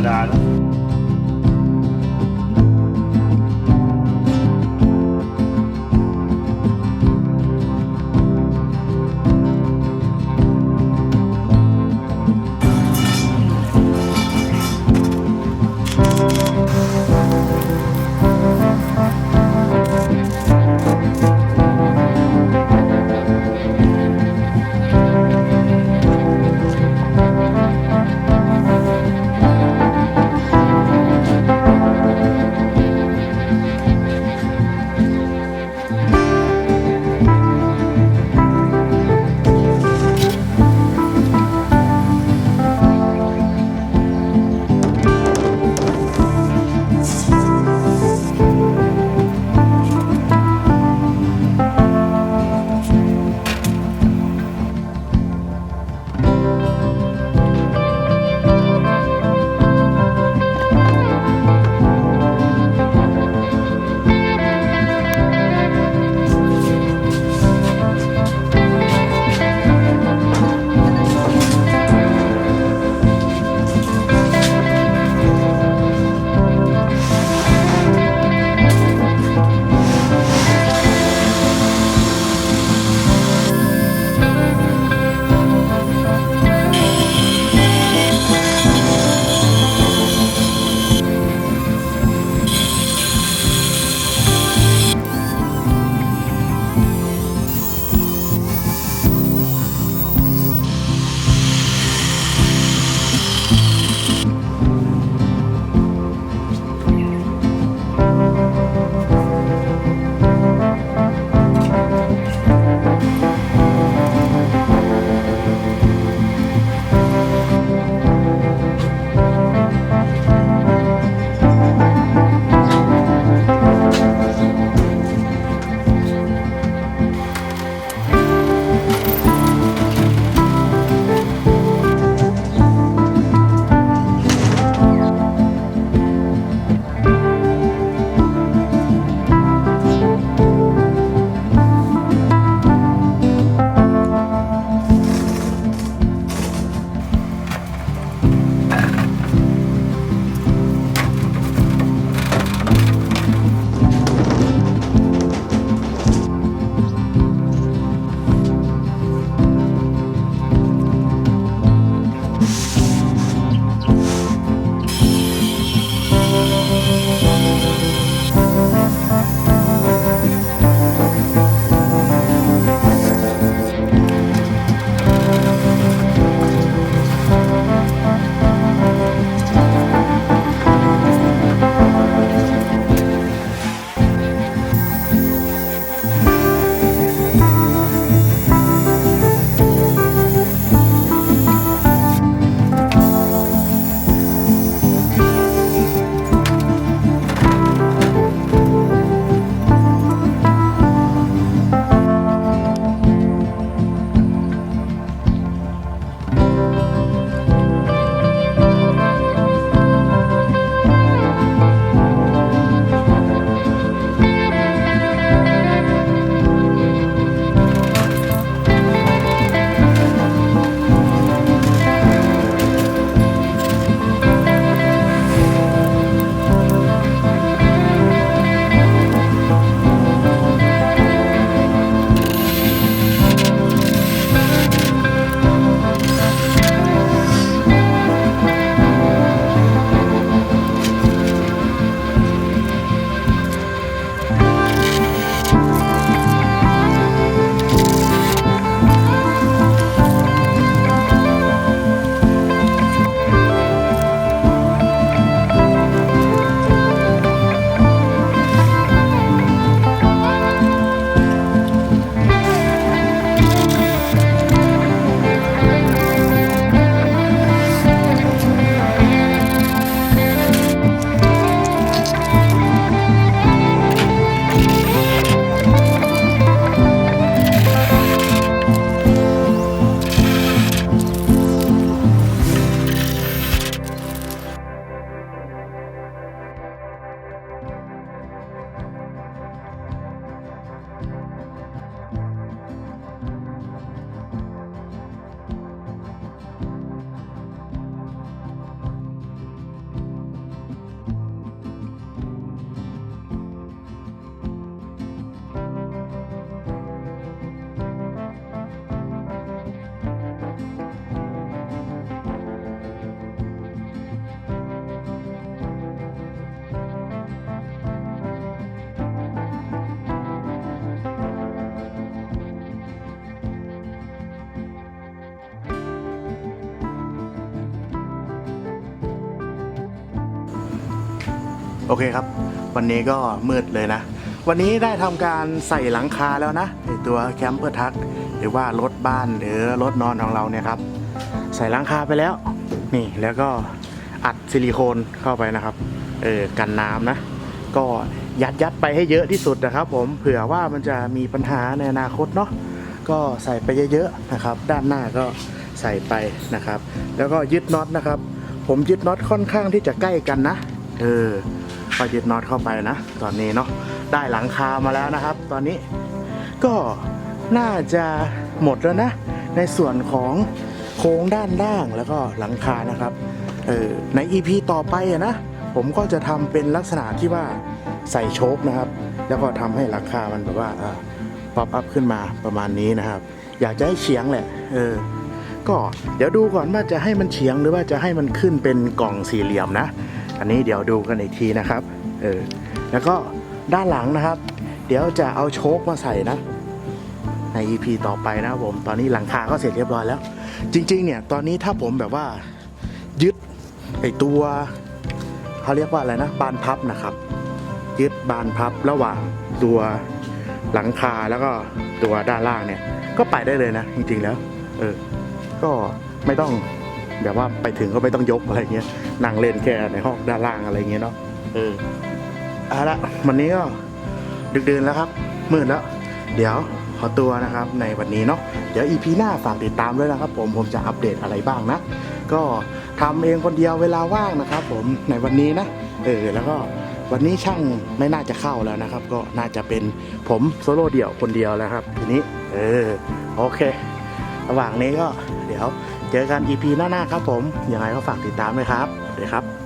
ดาแล้ว โอเคครับวันนี้ก็มืดเลยนะวันนี้ได้ทำการใส่หลังคาแล้วนะในตัวแคมเปอร์ทักหรือว่ารถบ้านหรือรถนอนของเราเนี่ยครับใส่หลังคาไปแล้วนี่แล้วก็อัดซิลิโคนเข้าไปนะครับกันน้ำนะก็ยัดไปให้เยอะที่สุดนะครับผมเผื่อว่ามันจะมีปัญหาในอนาคตเนาะก็ใส่ไปเยอะๆนะครับด้านหน้าก็ใส่ไปนะครับแล้วก็ยึดน็อตนะครับผมยึดน็อตค่อนข้างที่จะใกล้กันนะก็ยึดน็อตเข้าไปนะตอนนี้เนาะได้หลังคามาแล้วนะครับตอนนี้ก็น่าจะหมดแล้วนะในส่วนของโครงด้านล่างแล้วก็หลังคานะครับใน EP ต่อไปนะผมก็จะทำเป็นลักษณะที่ว่าใส่โชคนะครับแล้วก็ทำให้หลังคามันแบบว่าป๊อปอัพขึ้นมาประมาณนี้นะครับอยากจะให้เฉียงแหละก็เดี๋ยวดูก่อนว่าจะให้มันเฉียงหรือว่าจะให้มันขึ้นเป็นกล่องสี่เหลี่ยมนะอันนี้เดี๋ยวดูกันอีกทีนะครับแล้วก็ด้านหลังนะครับเดี๋ยวจะเอาโชคมาใส่นะใน EP ต่อไปนะผมตอนนี้หลังคาก็เสร็จเรียบร้อยแล้วจริงๆเนี่ยตอนนี้ถ้าผมแบบว่ายึดไอตัวเขาเรียกว่าอะไรนะบานพับนะครับยึดบานพับระหว่างตัวหลังคาแล้วก็ตัวด้านล่างเนี่ยก็ไปได้เลยนะจริงๆแล้วก็ไม่ต้องแบบว่าไปถึงก็ไม่ต้องยกอะไรเงี้ยนั่งเล่นแค่ในห้องด้านล่างอะไรเงี้ยเนาะเอาละวันนี้ก็ดึกดื่นแล้วครับมืดแล้วเดี๋ยวขอตัวนะครับในวันนี้เนาะเดี๋ยว EP หน้าฝากติดตามด้วยนะครับผมจะอัปเดตอะไรบ้างนะก็ทำเองคนเดียวเวลาว่างนะครับผมในวันนี้นะแล้วก็วันนี้ช่างไม่น่าจะเข้าแล้วนะครับก็น่าจะเป็นผมโซโล่เดี่ยวคนเดียวแล้วครับทีนี้โอเคระหว่างนี้ก็เดี๋ยวเจอกัน EP หน้าๆครับผมยังไงก็ฝากติดตามด้วยครับสวัสดีครับ